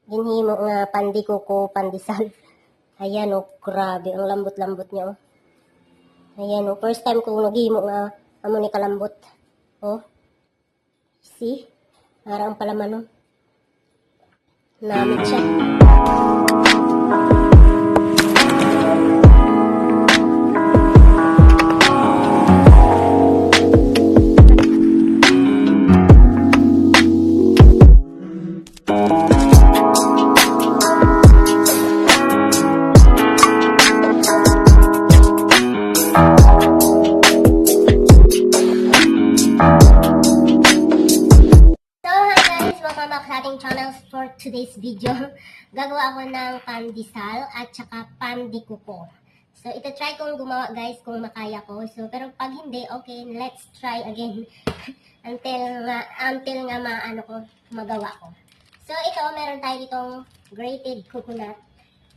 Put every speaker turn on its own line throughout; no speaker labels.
ginhimo nga pandi kuko, pandesal. Ayan o, grabe, ang lambot-lambot niya o. Ayan o, first time ko naghimo nga amo ni kalambot. O, see? Parang palaman o. Namit siya. For today's video, gagawa ako ng pandesal at saka pandikuko. So, ito-try kong gumawa guys kung makaya ko. So, pero pag hindi, okay, let's try again until nga maano ko, magawa ko. So, ito, meron tayo ditong grated coconut.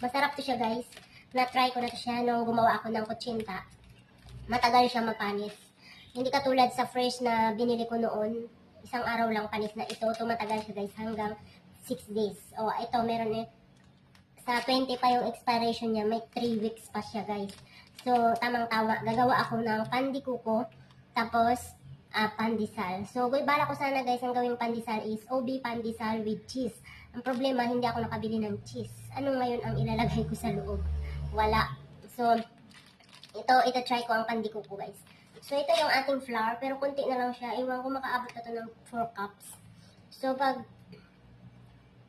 Masarap to siya guys. Na-try ko na to siya nung gumawa ako ng kutsinta. Matagal siya mapanis. Hindi katulad sa fresh na binili ko noon. Isang araw lang panis na ito. Tumatagal siya guys hanggang 6 days. O, ito meron sa 20 pa yung expiration niya. May 3 weeks pa siya guys. So, tamang-tama. Gagawa ako ng pandikuko. Tapos, pandesal. So, bala ko sana guys ang gawing pandesal is OB pandesal with cheese. Ang problema, hindi ako nakabili ng cheese. Ano ngayon ang ilalagay ko sa loob? Wala. So, ito try ko ang pandikuko guys. So, ito yung ating flour. Pero konti na lang siya. Iwan ko makaabot na to ng 4 cups. So, pag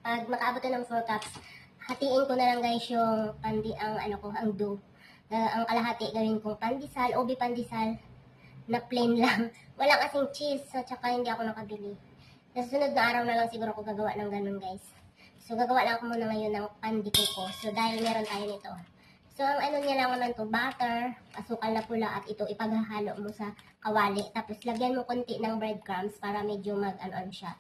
makaabot na ng 4 cups, hatiin ko na lang guys yung ang dough. Ang kalahati gawin kong pandesal, OB pandesal, na plain lang. Wala kasing cheese, at saka hindi ako nakabili. Sa susunod na araw na lang siguro ko gagawa ng ganun guys. So, gagawa lang ako muna ngayon ng pandikuko. So, dahil meron tayo nito. So, ang ano niya lang naman to, butter, asukal na pula, at ito ipaghahalo mo sa kawali. Tapos, lagyan mo konti ng breadcrumbs para medyo mag-ano siya.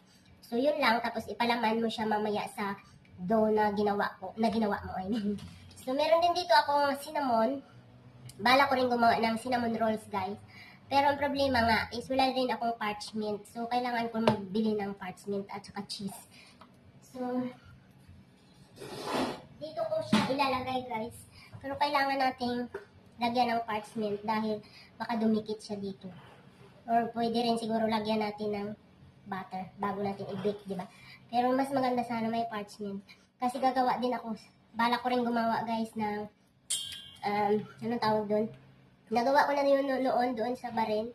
So, yun lang. Tapos, ipalaman mo siya mamaya sa dough na ginawa mo. I mean. So, meron din dito akong cinnamon. Bala ko rin gumawa ng cinnamon rolls, guys. Pero, ang problema nga is wala rin akong parchment. So, kailangan ko magbili ng parchment at saka cheese. So, dito ko siya ilalagay, guys. Pero, kailangan nating lagyan ng parchment dahil baka dumikit siya dito. Or, pwede rin siguro lagyan natin ng butter bago natin i-bake, di ba? Pero mas maganda sana may parchment. Kasi gagawa din ako, bala ko rin gumawa guys ng, anong tawag doon? Nagawa ko na yun noon doon sa Bahrain,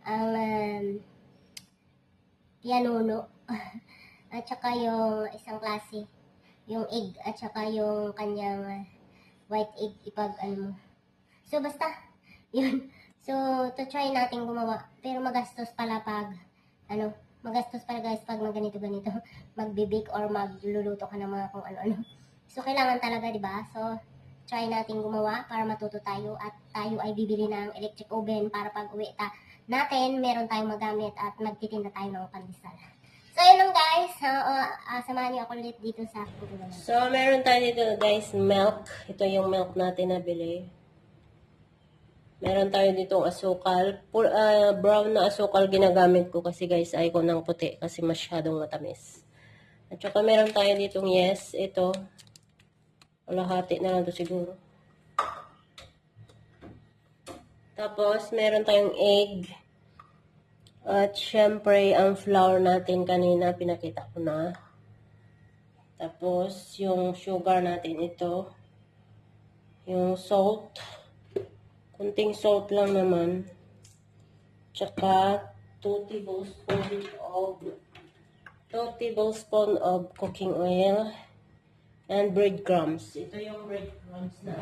ang pianuno, at saka yung isang klase, yung egg, at saka yung kanyang white egg, mo. So, basta, yun. So, to try natin gumawa. Pero magastos pala pag, magastos pala guys pag ganito-ganito, magbe-bake or magluluto ka ng mga kung ano-ano. So, kailangan talaga, di ba? So, try natin gumawa para matuto tayo at tayo ay bibili ng electric oven para pag uwi natin, meron tayong magamit at magtitinda tayo ng pandesal. So, yun lang guys. Samahan niyo ako ulit dito sa kutuban. So, meron tayo dito guys, milk. Ito yung milk natin na bili. Meron tayo ditong asukal. Brown na asukal ginagamit ko kasi guys, ayoko ng puti kasi masyadong matamis. At saka meron tayo ditong ito. Kalahati na lang to siguro. Tapos, meron tayong egg. At syempre, ang flour natin kanina, pinakita ko na. Tapos, yung sugar natin ito. Yung salt. Kunting salt lang naman. Tsaka 2 tablespoon of cooking oil and breadcrumbs. Ito yung breadcrumbs na.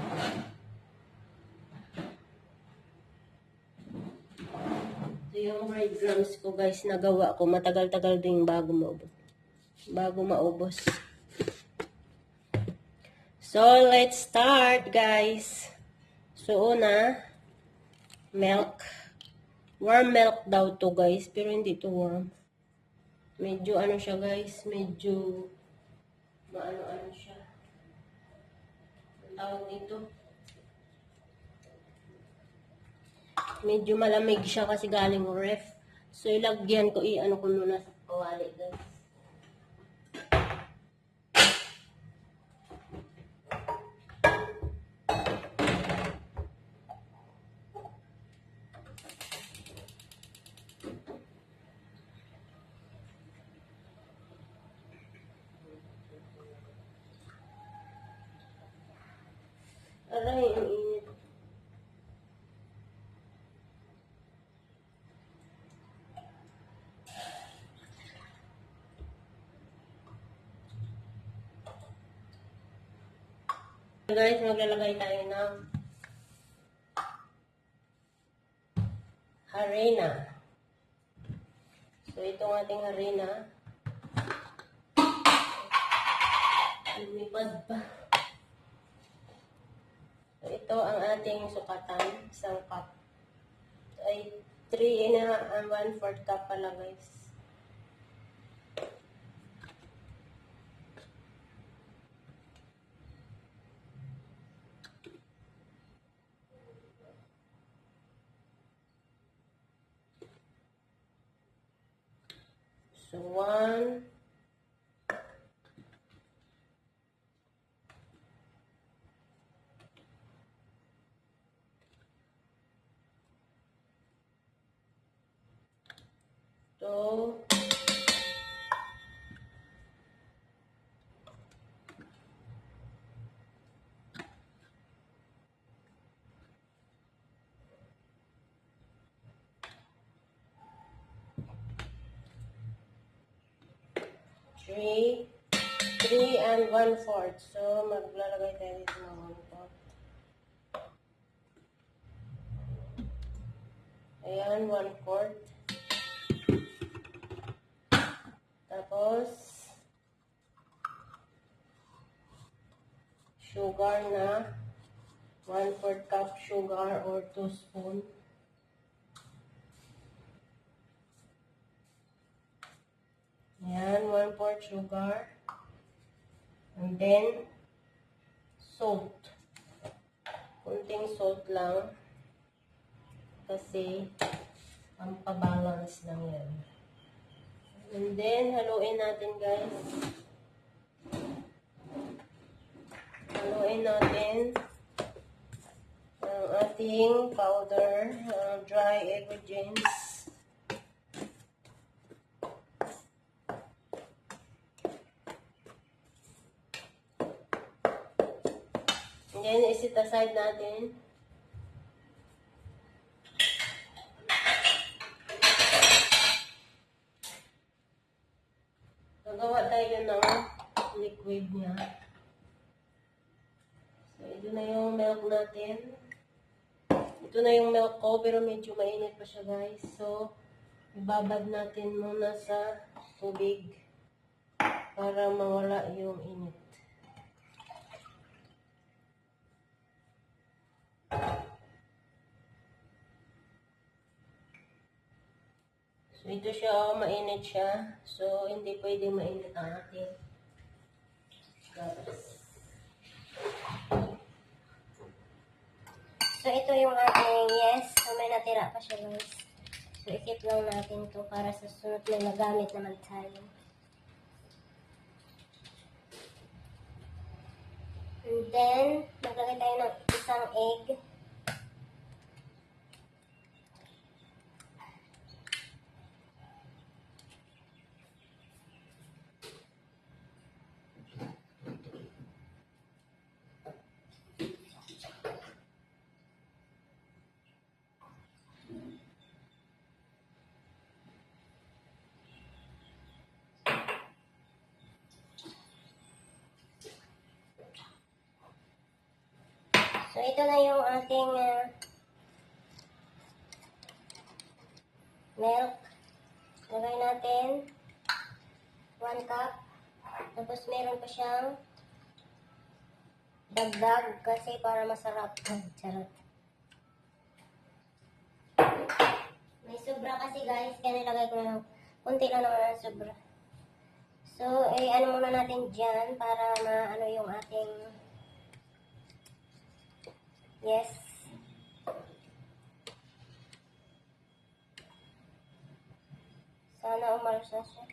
Ito yung breadcrumbs ko guys, nagawa ko. Matagal-tagal din bago maubos. So, let's start guys. So, una, milk. Warm milk daw to guys, pero hindi to warm. Medyo siya guys, medyo maano siya. Ang tawag dito. Medyo malamig siya kasi galing ref. So, ilagyan ko, ko muna sa kawali guys.
Aray, ang init. Guys, maglalagay tayo ng harina. So, itong ating harina. Lumipad pa. So, ito ang ating sukatan. Isang cup. Ay, 3 and 1/4 cup pala guys. So, 1, 2, 3 and 1/4. So, maglalagay tayo dito ng 1/4. Ayan, 1/4. Tapos, sugar na 1/4 cup sugar or 2 spoon. Ayan, 1/4 sugar. And then, salt. Kunting salt lang. Kasi, pampabalance lang yan. And then, haluin natin guys. Haluin natin ang ating powder, dry ingredients. And then, isit aside natin. Gagawa tayo ng liquid niya. So, ito na yung milk natin. Ito na yung milk ko, pero medyo mainit pa siya guys. So, ibabad natin muna sa tubig para mawala yung init. So, ito siya, mainit siya. So, hindi pwede mainit ang ating gas.
So, ito yung ating yes. So, may natira pa siya guys. So, ikip lang natin to para sa sunod na nagamit naman tayo. And then, maglagay tayo ng isang egg. So, ito na yung ating milk. Lagay natin 1 cup. Tapos, meron pa siyang dagdag kasi para masarap. Charot. May sobra kasi guys, kaya nilagay ko na kunti lang naman ang sobra. So, ano muna natin dyan para maano yung ating yes. Sana umalos na siya.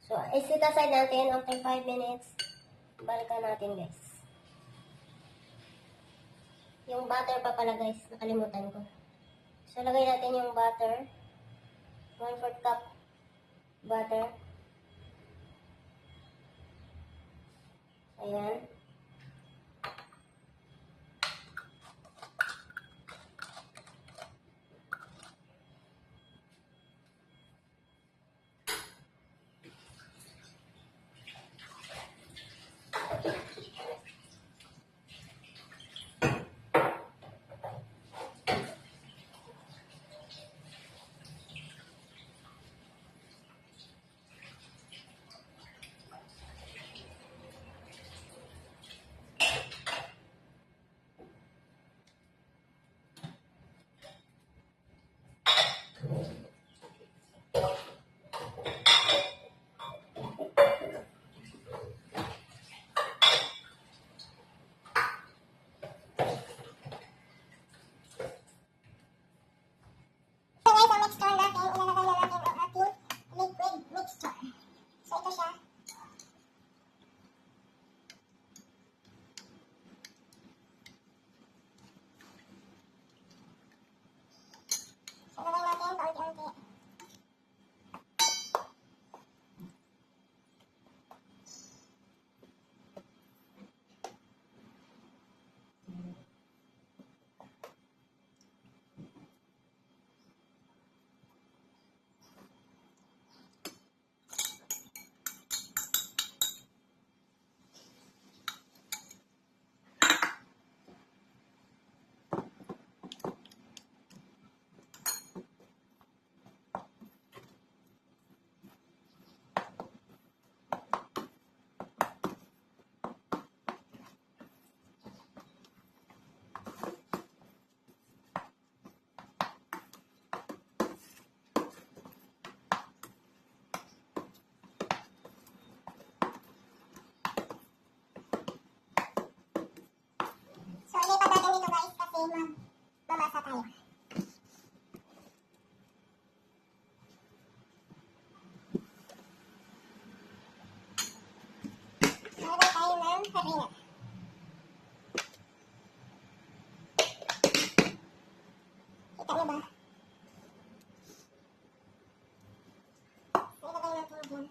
So, isit aside natin after 5 minutes. Balikan natin guys. Yung butter pa pala guys, nakalimutan ko. So, lagay natin yung butter. 1/4 cup butter. Ayan. magmamasa tayo. Lalagay tayo ng harina. Kita mo ba? Lalagay natin dyan.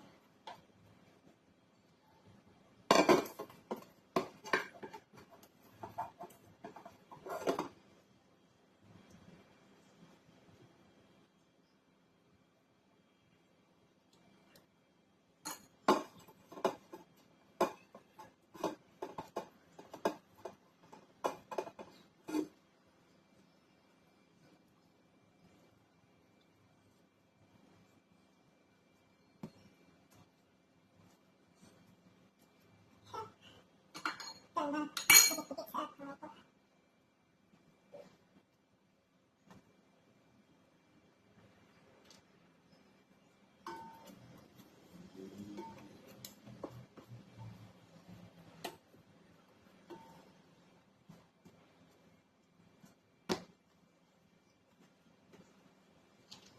Tanda. Pupukit sa mga po.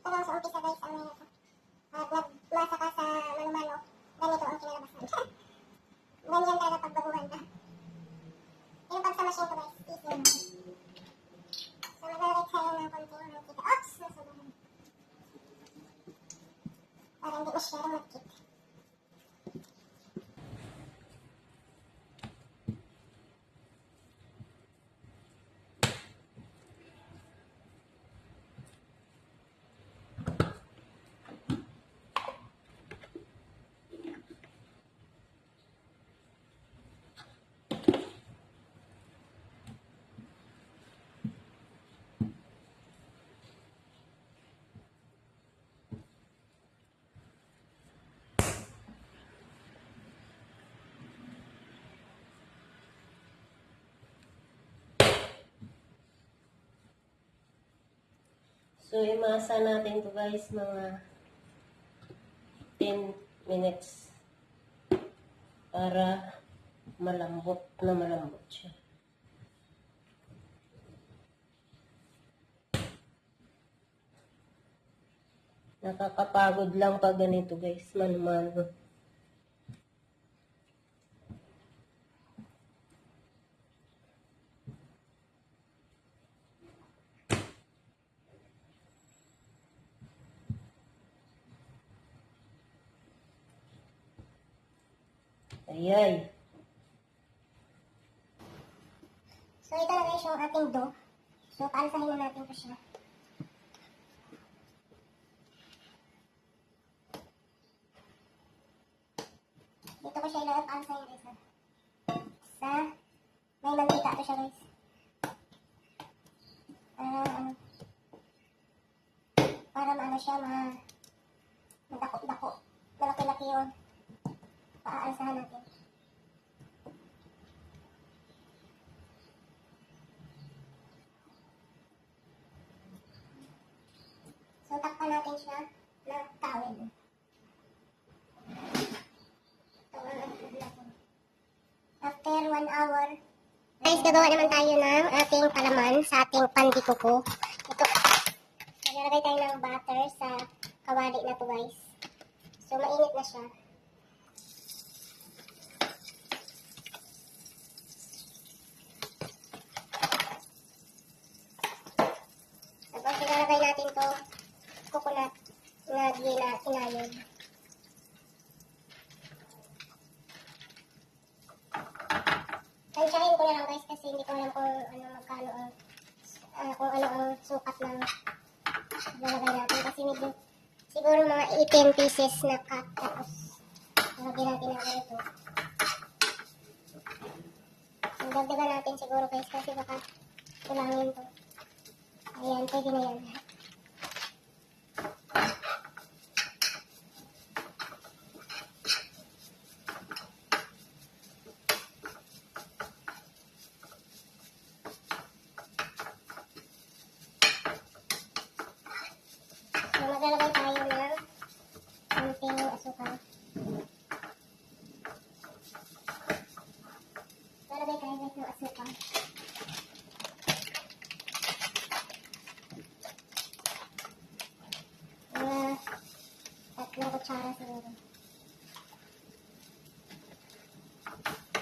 Parang sa umpisa guys, ang mayroon ko. At nagmasa ka sa mano-mano, ganito ang kinalabasan. Ganyan talaga pagbaguhan na. Yung pag sa machine ko guys, easy lang. So maglalagay tayo ng konting mantika. Oops! Nasobrahan. Para hindi masyadong magkit.
So, imasa natin to guys, mga 10 minutes para malambot siya. Nakakapagod lang pag ganito guys, mano-mano. Ayay.
So ito na guys yung ating dough. So paalsahin na natin ito siya. Dito ko siya ilalagay paalsahin guys. Sa may mantika ito siya guys. Para maano siya madako-dako. Malaki-laki yung paaalsahan natin. So, takpan natin siya ng towel. After 1 hour, guys, gagawa naman tayo ng ating palaman sa ating pandikuko. Ito, naglalagay tayo ng butter sa kawali na to guys. So, mainit na siya. Tapos, ilalagay natin to coconut na inayod. Tansyahin ko na lang guys kasi hindi ko alam kung ano magkano ang sukat ng lalagay natin kasi medyo siguro mga 18 pieces na cut tapos lalagyan natin ng ganito. Dagdagan natin siguro guys kasi baka kulangin to. Ayan, pwede na yan. So, maglalagay tayo ng konting asukal. Lalagay tayo guys ng asukal.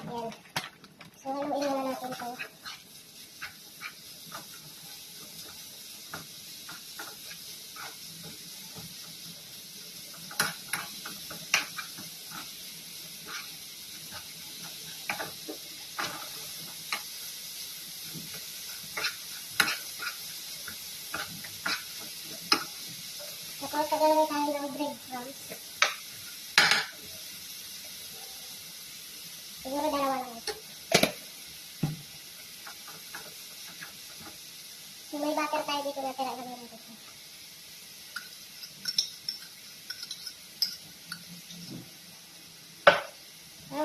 Ayan. So, haluin muna natin ito. Tapos, tagalawin tayo ng breadcrumbs. Siguro dalawa lang. Kung may butter tayo dito na tira, lagyan natin ito.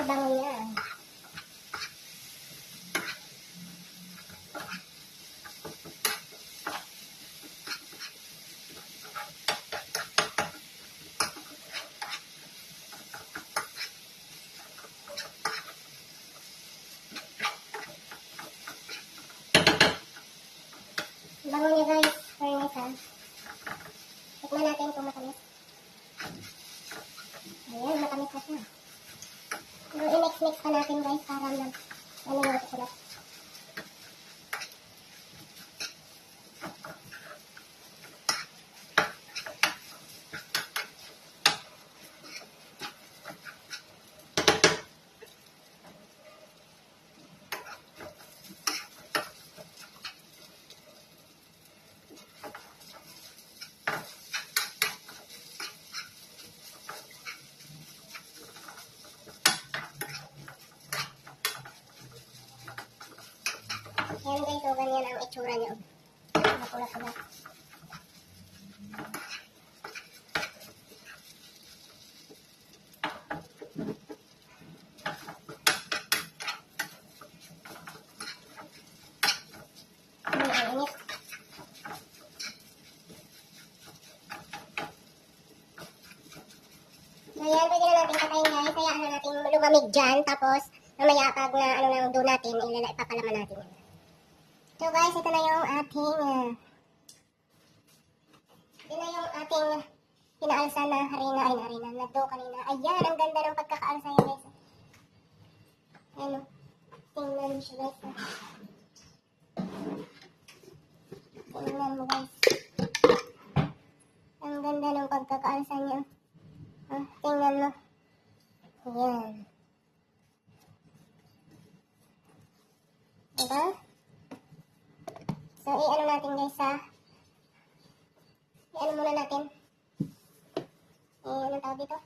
Bango niya. Bango niya guys. Fairness ha. Tikman natin kung matamis. Ayan, matamis na siya. So, i-mix-mix pa natin guys para lang ano yung chocolate. Ayan guys, so ganyan ang itsura niya. Napula-pula. Ang init. So yan, pwede na natin patayin guys. Hayaan na natin lumamig dyan. Tapos, mamaya pag na ano nang doon natin, ipapalaman natin yan. So guys, ito na yung ating pinaalsa na harina, na dough kanina. Ayan, ang ganda ng pagkakaalsa yan guys. Ayan o. Tingnan siya guys. Tingnan mo guys. Ang ganda ng pagkakaalsa niya. Tingnan mo. Ayan. Diba? So, i-ano natin guys ha. I-ano muna natin. Anong tawag dito?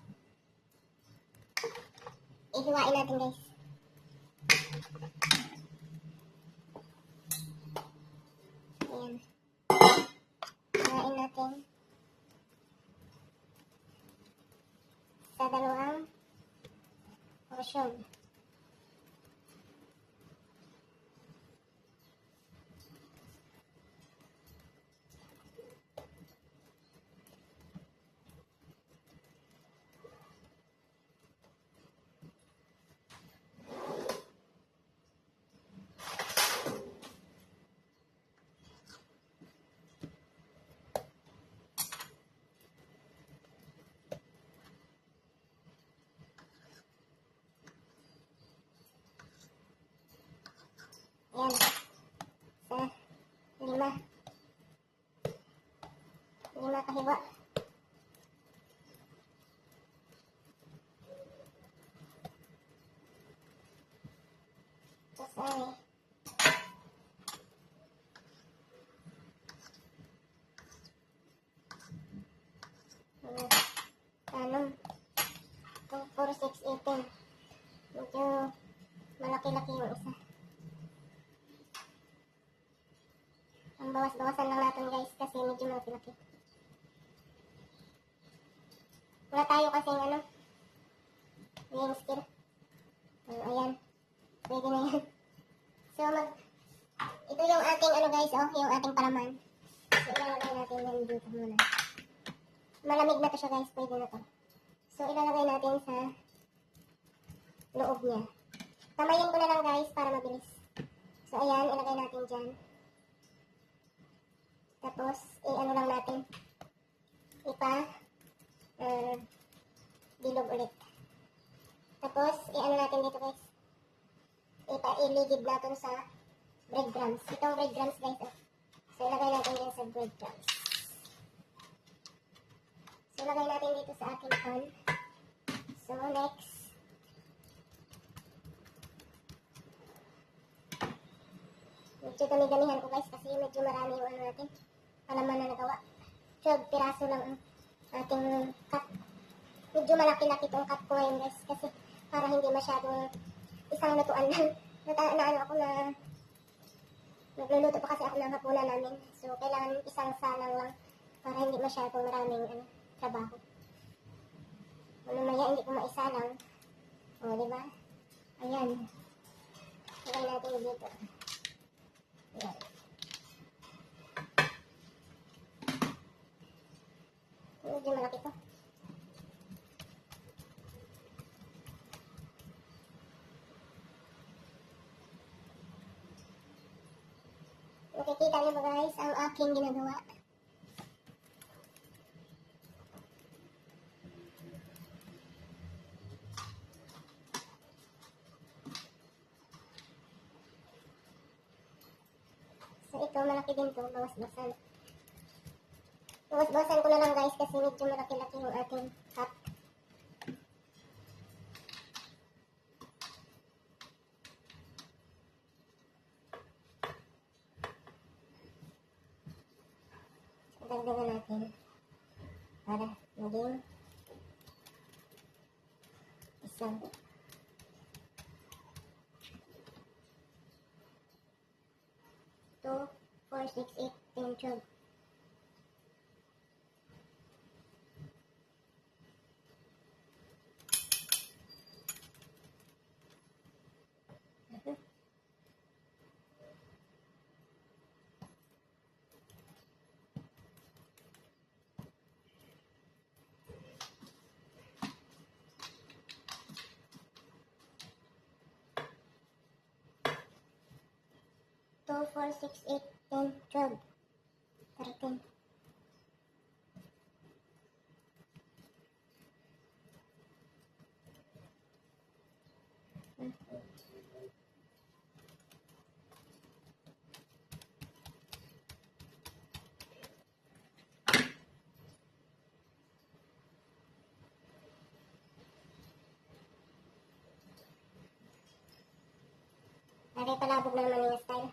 Ihiwain natin guys. Ayan. Hiwain natin. Sa dalawang portion. Ayan. Sa 5. 5 kahiwa. Tapos ay tanong. Itong 4, 6, 18. Medyo malaki-laki yung isa. Ang bawas-bawasan lang natin guys kasi medyo malaki-laki. Wala tayo kasing ano, weighing scale. Ayan. Pwede na yan. So, ito yung ating ano guys, yung ating palaman. So, ilalagay natin yan dito muna. Malamig na to siya guys, pwede na to. So, ilalagay natin sa loob niya. Tamayin ko na lang guys para mabilis. So, ayan, ilagay natin dyan. Tapos, i-ano lang natin. Bilog ulit. Tapos, i-ano natin dito guys. iligid natin sa breadcrumbs. Itong breadcrumbs guys. Oh. So ilagay natin yan sa breadcrumbs. So ilagay natin dito sa ating pan. So next. Medyo dami-damihan ko guys kasi medyo marami yung ano natin. Palaman na nagawa. 12 piraso lang ang ating cut. Medyo malaki-laki itong cut ko ngayon guys kasi para hindi masyadong isang lutuan lang. Naano ako na nagluluto pa kasi ako ng hapunan namin. So kailangan isang salang lang para hindi masyadong maraming trabaho. Mamaya hindi ko maisalang. O, diba? Ayan. Lagay natin dito. Ayan. Medyo malaki to. Nakikita niyo ba guys ang aking ginagawa? So ito malaki din to, bawas-bawasan. Bawas-bawasan ko na lang guys kasi medyo malaki-laki yung ating cut. Dagdagan natin para maging isang 2, 4, 6, 8, 10, 12. Two, 4, 6, 8, 10, 12, 13. Lagay palabog na naman yung style.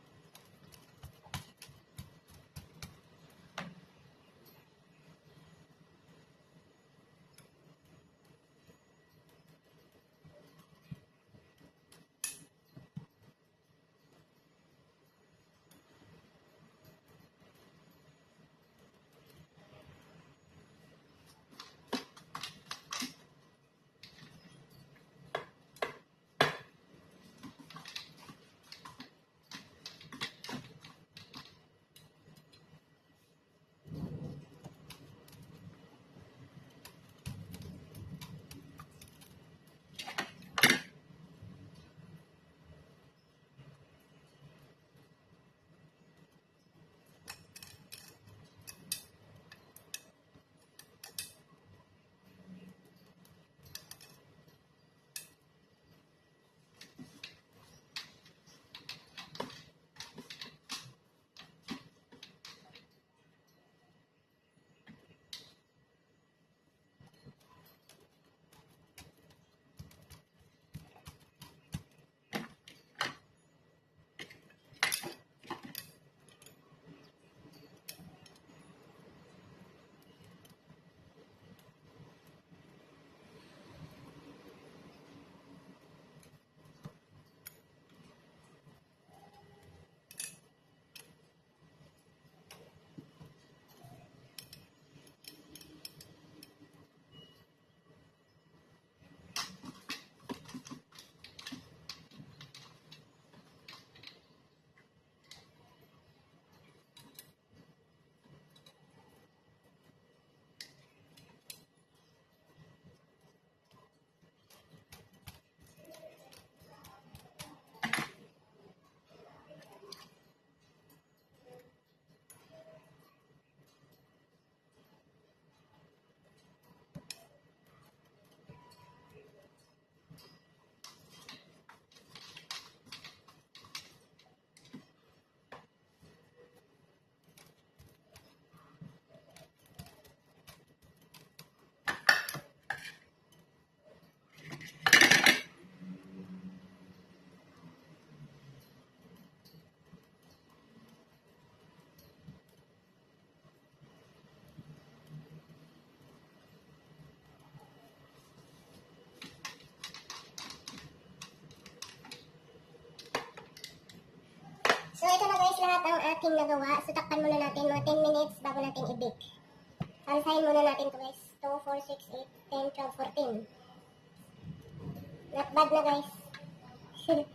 lahat ang ating nagawa. So, takpan muna natin mga 10 minutes bago natin i-bake. Alsahin muna natin to guys. 2, 4, 6, 8, 10, 12, 14. Not bad na guys. So,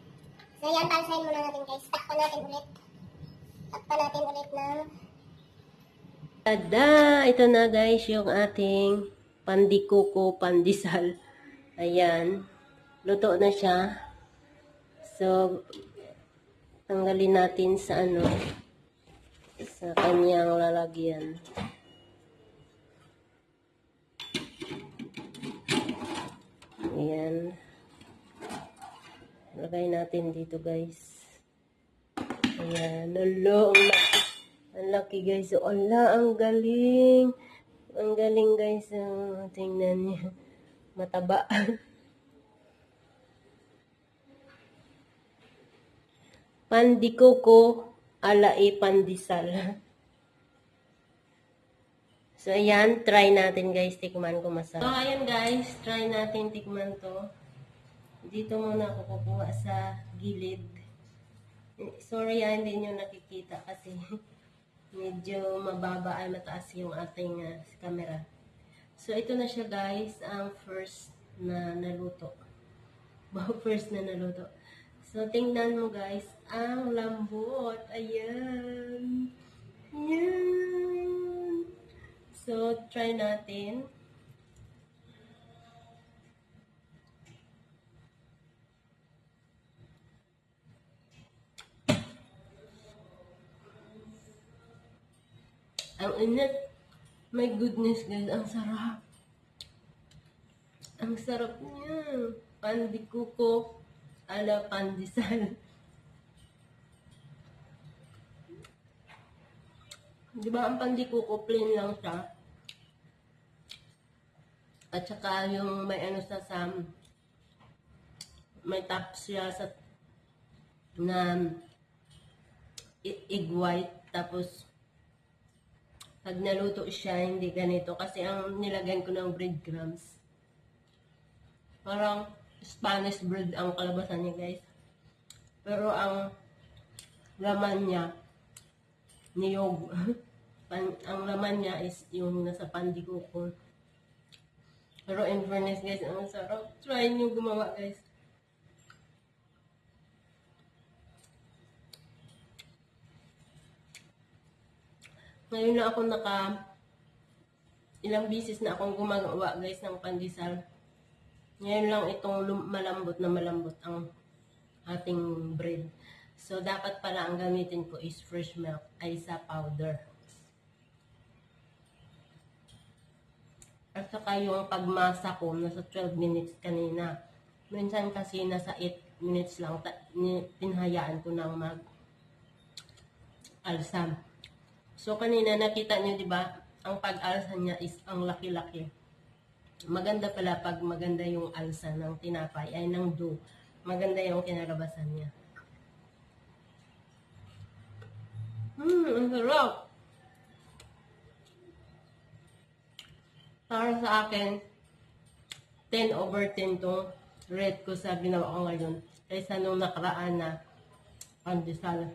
yan, palsahin muna natin guys. Takpan natin ulit. Takpan natin ulit ng...
Tada! Ito na guys yung ating pandikuko pandesal. Ayan. Luto na siya. So, tanggalin natin sa ano, sa kanyang lalagyan. Ayan. Lagay natin dito guys. Ayan. Lalo, ang laki guys. So, ala, ang galing. Ang galing guys. Tingnan niyo. Mataba. Pandikuko alae pandesal. So, ayan. Try natin guys. Tikman ko masarap. So, ayan guys. Try natin tikman to. Dito muna ako kukuha sa gilid. Sorry hindi nyo nakikita kasi medyo mababa ay mataas yung ating camera. So, ito na siya guys. Ang first na naluto. First na naluto. So, tingnan mo guys, ang lambot. Ayan. Ayan. So, try natin. Ang init. My goodness guys, ang sarap. Ang sarap niya. Pandikuko ala pandesal. Di ba ang pandikuko plain lang siya? At saka yung may ano sa may top siya sa na egg white, tapos pag naluto siya hindi ganito kasi ang nilagyan ko ng breadcrumbs. Parang Spanish bread ang kalabasan niya guys. Pero ang laman niya niyog. Ang laman niya is yung nasa pandikuko. Pero in fairness guys, ang sarap. Try niyo gumawa guys. Ngayon na ako ilang bisis na akong gumagawa guys ng pandesal. Ngayon lang itong malambot na malambot ang ating bread. So, dapat pala ang gamitin ko is fresh milk, ay sa powder. At saka yung pagmasa ko, nasa 12 minutes kanina. Minsan kasi nasa 8 minutes lang, pinahayaan ko ng mag-alsam. So, kanina nakita nyo, di ba? Ang pag-alsa niya is ang laki-laki. Maganda pala pag maganda yung alsa ng tinapay, ay ng dough. Maganda yung kinalabasan niya. Ang sarap! Para sa akin, 10/10 tong rate ko sa ginawa ko ngayon kaysa nung nakaraan na pandesal.